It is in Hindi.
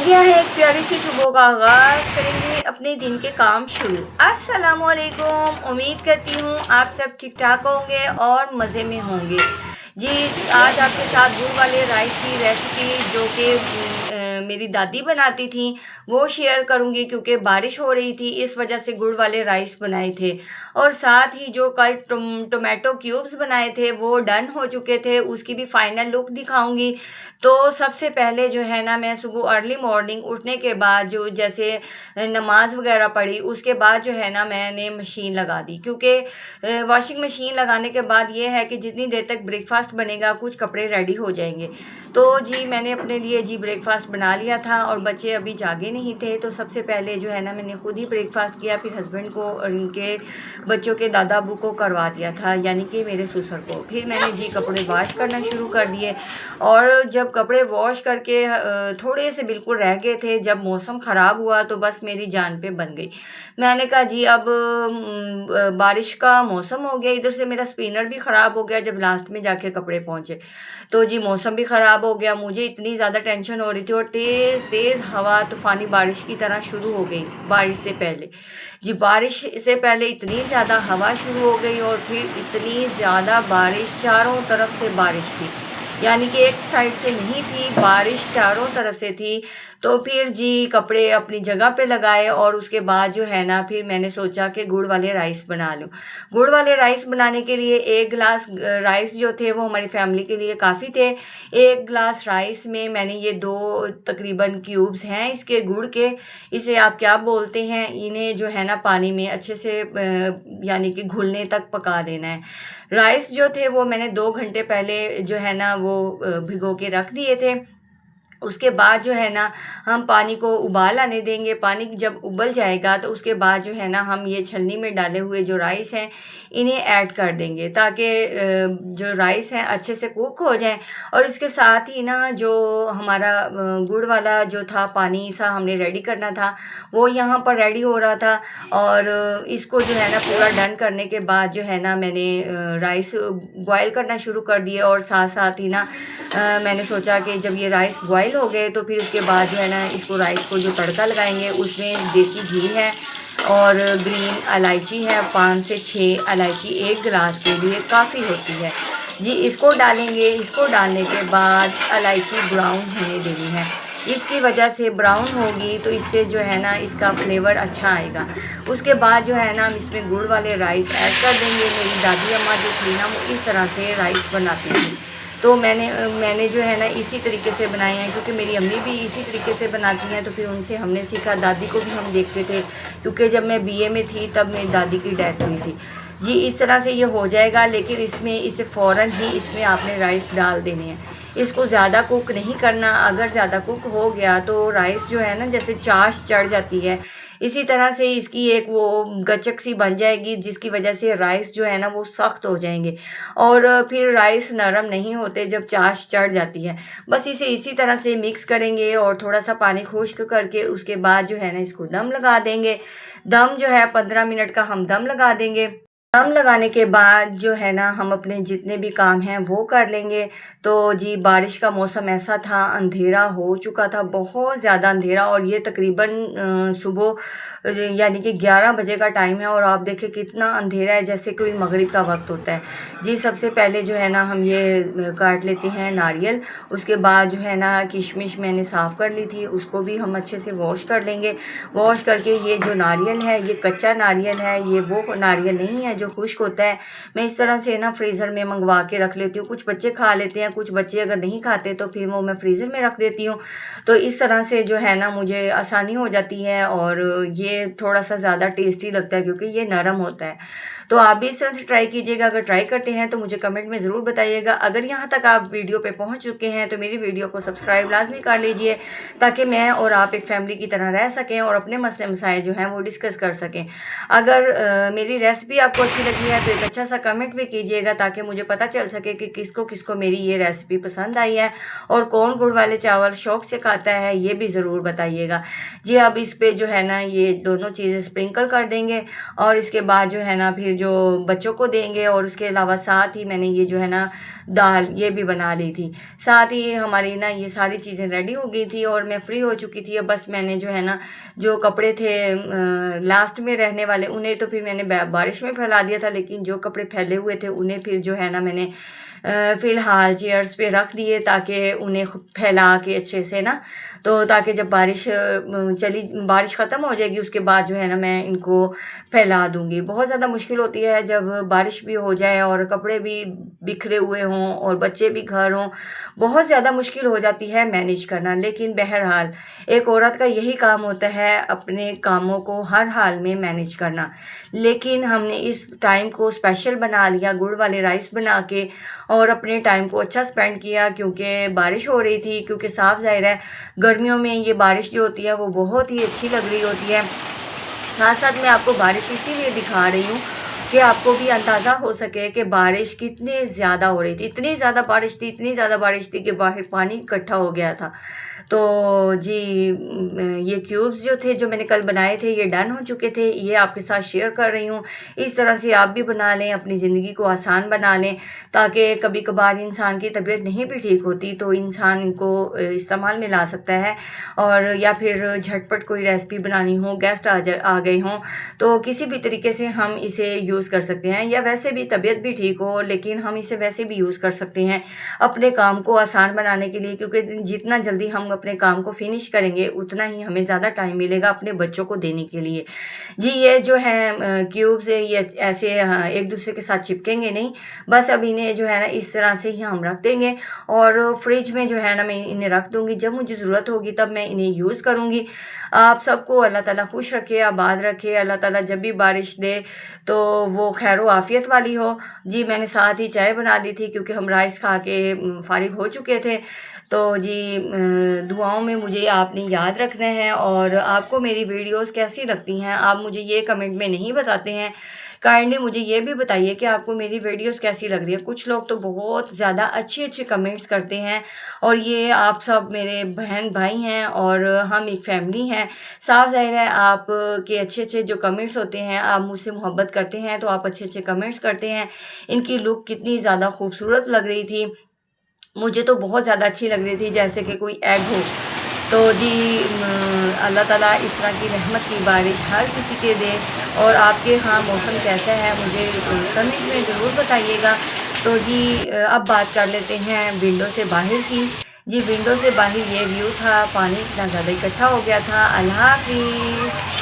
गया है एक प्यारी सी सुबह का आगाज़, करेंगे अपने दिन के काम शुरू। अस्सलामुअलैकुम, उम्मीद करती हूँ आप सब ठीक ठाक होंगे और मज़े में होंगे। जी, आज आपके साथ गुड़ वाले राइस की रेसिपी जो कि मेरी दादी बनाती थी वो शेयर करूँगी, क्योंकि बारिश हो रही थी इस वजह से गुड़ वाले राइस बनाए थे। और साथ ही जो कल टोमेटो क्यूब्स बनाए थे वो डन हो चुके थे, उसकी भी फाइनल लुक दिखाऊंगी। तो सबसे पहले जो है ना, मैं सुबह अर्ली मॉर्निंग उठने के बाद जो जैसे नमाज वगैरह पढ़ी, उसके बाद जो है ना मैंने मशीन लगा दी, क्योंकि वॉशिंग मशीन लगाने के बाद ये है कि जितनी देर तक ब्रेकफास्ट बनेगा कुछ कपड़े रेडी हो जाएंगे। तो जी मैंने अपने लिए जी ब्रेकफास्ट बना लिया था और बच्चे अभी जागे नहीं थे, तो सबसे पहले जो है ना मैंने खुद ही ब्रेकफास्ट किया, फिर हस्बैंड को और इनके बच्चों के दादा अबू को करवा दिया था, यानी कि मेरे ससुर को। फिर मैंने जी कपड़े वॉश करना शुरू कर दिए। और जब कपड़े वॉश करके थोड़े से बिल्कुल रह गए थे, जब मौसम ख़राब हुआ तो बस मेरी जान पे बन गई। मैंने कहा जी अब बारिश का मौसम हो गया, इधर से मेरा स्पिनर भी ख़राब हो गया जब लास्ट में जाके कपड़े पहुँचे। तो जी मौसम भी ख़राब हो गया, मुझे इतनी ज़्यादा टेंशन हो रही थी और तेज़ तेज़ हवा तूफ़ानी बारिश की तरह शुरू हो गई बारिश से पहले। जी बारिश से पहले इतनी ज़्यादा हवा शुरू हो गई और फिर इतनी ज़्यादा बारिश, चारों तरफ से बारिश थी, यानी कि एक साइड से नहीं थी, बारिश चारों तरफ से थी। तो फिर जी कपड़े अपनी जगह पे लगाए और उसके बाद जो है ना फिर मैंने सोचा कि गुड़ वाले राइस बना लूँ। गुड़ वाले राइस बनाने के लिए 1 गिलास राइस जो थे वो हमारी फैमिली के लिए काफ़ी थे। 1 गिलास राइस में मैंने ये 2 तकरीबन क्यूब्स हैं इसके गुड़ के, इसे आप क्या बोलते हैं, इन्हें जो है ना पानी में अच्छे से यानी कि घुलने तक पका लेना है। राइस जो थे वो मैंने 2 घंटे पहले जो है ना वो भिगो के रख दिए थे। उसके बाद जो है ना हम पानी को उबाल आने देंगे। पानी जब उबल जाएगा तो उसके बाद जो है ना हम ये छलनी में डाले हुए जो राइस हैं इन्हें ऐड कर देंगे, ताकि जो राइस हैं अच्छे से कुक हो जाएं। और इसके साथ ही ना जो हमारा गुड़ वाला जो था पानी सा हमने रेडी करना था वो यहाँ पर रेडी हो रहा था। और इसको जो है ना पूरा डन करने के बाद जो है ना मैंने राइस बॉयल करना शुरू कर दिए। और साथ साथ ही ना मैंने सोचा कि जब ये राइस बॉयल हो गए तो फिर उसके बाद जो है ना इसको राइस को जो तड़का लगाएंगे उसमें देसी घी है और ग्रीन इलायची है, 5 से 6 इलायची 1 गिलास के लिए काफ़ी होती है जी। इसको डालेंगे, इसको डालने के बाद इलायची ब्राउन होने देनी है, इसकी वजह से ब्राउन होगी तो इससे जो है ना इसका फ्लेवर अच्छा आएगा। उसके बाद जो है ना हम इसमें गुड़ वाले राइस ऐड कर देंगे। मेरी दादी अम्मा जो थी ना वो इस तरह से राइस बनाती थी, तो मैंने जो है ना इसी तरीके से बनाए हैं, क्योंकि मेरी अम्मी भी इसी तरीके से बनाती हैं तो फिर उनसे हमने सीखा। दादी को भी हम देखते थे, क्योंकि जब मैं बीए में थी तब मेरी दादी की डेथ हुई थी जी। इस तरह से ये हो जाएगा, लेकिन इसे फ़ौरन ही इसमें आपने राइस डाल देने हैं, इसको ज़्यादा कुक नहीं करना। अगर ज़्यादा कुक हो गया तो राइस जो है ना जैसे चाश चढ़ जाती है, इसी तरह से इसकी एक वो गचक सी बन जाएगी, जिसकी वजह से राइस जो है ना वो सख्त हो जाएंगे और फिर राइस नरम नहीं होते जब चाश चढ़ जाती है। बस इसे इसी तरह से मिक्स करेंगे और थोड़ा सा पानी खुश्क करके उसके बाद जो है ना इसको दम लगा देंगे। दम जो है 15 मिनट का हम दम लगा देंगे। दम लगाने के बाद जो है ना हम अपने जितने भी काम हैं वो कर लेंगे। तो जी बारिश का मौसम ऐसा था, अंधेरा हो चुका था, बहुत ज़्यादा अंधेरा, और ये तकरीबन सुबह यानी कि 11 बजे का टाइम है और आप देखें कितना अंधेरा है, जैसे कोई मगरिब का वक्त होता है जी। सबसे पहले जो है ना हम ये काट लेते हैं नारियल। उसके बाद जो है ना किशमिश मैंने साफ़ कर ली थी, उसको भी हम अच्छे से वॉश कर लेंगे। वॉश करके ये जो नारियल है ये कच्चा नारियल है, ये वो नारियल नहीं है जो खुश्क होता है। मैं इस तरह से ना फ्रीज़र में मंगवा के रख लेती हूँ। कुछ बच्चे खा लेते हैं, कुछ बच्चे अगर नहीं खाते तो फिर वो मैं फ्रीज़र में रख देती हूँ। तो इस तरह से जो है ना मुझे आसानी हो जाती है और ये थोड़ा सा ज़्यादा टेस्टी लगता है क्योंकि ये नरम होता है। तो आप भी इस तरह से ट्राई कीजिएगा। अगर ट्राई करते हैं तो मुझे कमेंट में ज़रूर बताइएगा। अगर यहाँ तक आप वीडियो पे पहुँच चुके हैं तो मेरी वीडियो को सब्सक्राइब लाजमी कर लीजिए, ताकि मैं और आप एक फैमिली की तरह रह सकें और अपने मसले मसाइल जो हैं वो डिस्कस कर सकें। अगर मेरी रेसिपी आपको अच्छी लगी है तो एक अच्छा सा कमेंट भी कीजिएगा, ताकि मुझे पता चल सके कि किसको किसको मेरी ये रेसिपी पसंद आई है और कौन गुड़ वाले चावल शौक़ से खाता है, ये भी ज़रूर बताइएगा जी। अब इस पे जो है ना ये दोनों चीज़ें स्प्रिंकल कर देंगे और इसके बाद जो है ना फिर जो बच्चों को देंगे, और उसके अलावा साथ ही मैंने ये जो है ना दाल ये भी बना ली थी। साथ ही हमारी ना ये सारी चीज़ें रेडी हो गई थी और मैं फ्री हो चुकी थी। अब बस मैंने जो है ना जो कपड़े थे लास्ट में रहने वाले, उन्हें तो फिर मैंने बारिश में फैला दिया था, लेकिन जो कपड़े फैले हुए थे उन्हें फिर जो है ना मैंने फ़िलहाल चेयर्स पे रख दिए, ताकि उन्हें फैला के अच्छे से ना, तो ताकि जब बारिश ख़त्म हो जाएगी उसके बाद जो है ना मैं इनको फैला दूँगी। बहुत ज़्यादा मुश्किल होती है जब बारिश भी हो जाए और कपड़े भी बिखरे हुए हों और बच्चे भी घर हों, बहुत ज़्यादा मुश्किल हो जाती है मैनेज करना। लेकिन बहरहाल एक औरत का यही काम होता है, अपने कामों को हर हाल में मैनेज करना। लेकिन हमने इस टाइम को स्पेशल बना लिया गुड़ वाले राइस बना के, और अपने टाइम को अच्छा स्पेंड किया, क्योंकि बारिश हो रही थी। क्योंकि साफ़ ज़ाहिर है गर्मियों में ये बारिश जो होती है वो बहुत ही अच्छी लग रही होती है। साथ साथ मैं आपको बारिश इसीलिए दिखा रही हूँ कि आपको भी अंदाज़ा हो सके कि बारिश कितनी ज़्यादा हो रही थी। इतनी ज़्यादा बारिश थी, इतनी ज़्यादा बारिश थी कि बाहर पानी इकट्ठा हो गया था। तो जी ये क्यूब्स जो थे जो मैंने कल बनाए थे ये डन हो चुके थे, ये आपके साथ शेयर कर रही हूँ। इस तरह से आप भी बना लें, अपनी ज़िंदगी को आसान बना लें, ताकि कभी कभार इंसान की तबीयत नहीं भी ठीक होती तो इंसान इनको इस्तेमाल में ला सकता है। और या फिर झटपट कोई रेसिपी बनानी हो, गेस्ट आ गए हों, तो किसी भी तरीके से हम इसे यूज़ कर सकते हैं। या वैसे भी तबीयत भी ठीक हो लेकिन हम इसे वैसे भी यूज़ कर सकते हैं अपने काम को आसान बनाने के लिए, क्योंकि जितना जल्दी हम अपने काम को फिनिश करेंगे उतना ही हमें ज़्यादा टाइम मिलेगा अपने बच्चों को देने के लिए। जी ये जो है क्यूब्स है ये ऐसे एक दूसरे के साथ चिपकेंगे नहीं, बस अब इन्हें जो है ना इस तरह से ही हम रख देंगे और फ्रिज में जो है ना मैं इन्हें रख दूँगी। जब मुझे ज़रूरत होगी तब मैं इन्हें यूज़ करूँगी। आप सबको अल्लाह ताला खुश रखे, आबाद रखे। अल्लाह ताला जब भी बारिश दे तो वो खैर व आफ़ियत वाली हो। जी मैंने साथ ही चाय बना ली थी, क्योंकि हम राइस खा के फ़ारिग हो चुके थे। तो जी दुआओं में मुझे आपने याद रखना है। और आपको मेरी वीडियोस कैसी लगती हैं आप मुझे ये कमेंट में नहीं बताते हैं। काइंडली मुझे ये भी बताइए कि आपको मेरी वीडियोस कैसी लग रही है। कुछ लोग तो बहुत ज़्यादा अच्छे कमेंट्स करते हैं, और ये आप सब मेरे बहन भाई हैं और हम एक फैमिली हैं। साफ ज़ाहिर है आप के अच्छे जो कमेंट्स होते हैं, आप मुझसे मोहब्बत करते हैं तो आप अच्छे कमेंट्स करते हैं। इनकी लुक कितनी ज़्यादा खूबसूरत लग रही थी, मुझे तो बहुत ज़्यादा अच्छी लग रही थी, जैसे कि कोई एग हो। तो जी अल्लाह ताला इस तरह की रहमत की बारिश हर किसी के दे। और आपके यहाँ मौसम कैसा है मुझे कमेंट में ज़रूर बताइएगा। तो जी अब बात कर लेते हैं विंडो से बाहर की। जी विंडो से बाहर ये व्यू था, पानी इतना ज़्यादा इकट्ठा हो गया था। अल्लाह हाफ़िज़।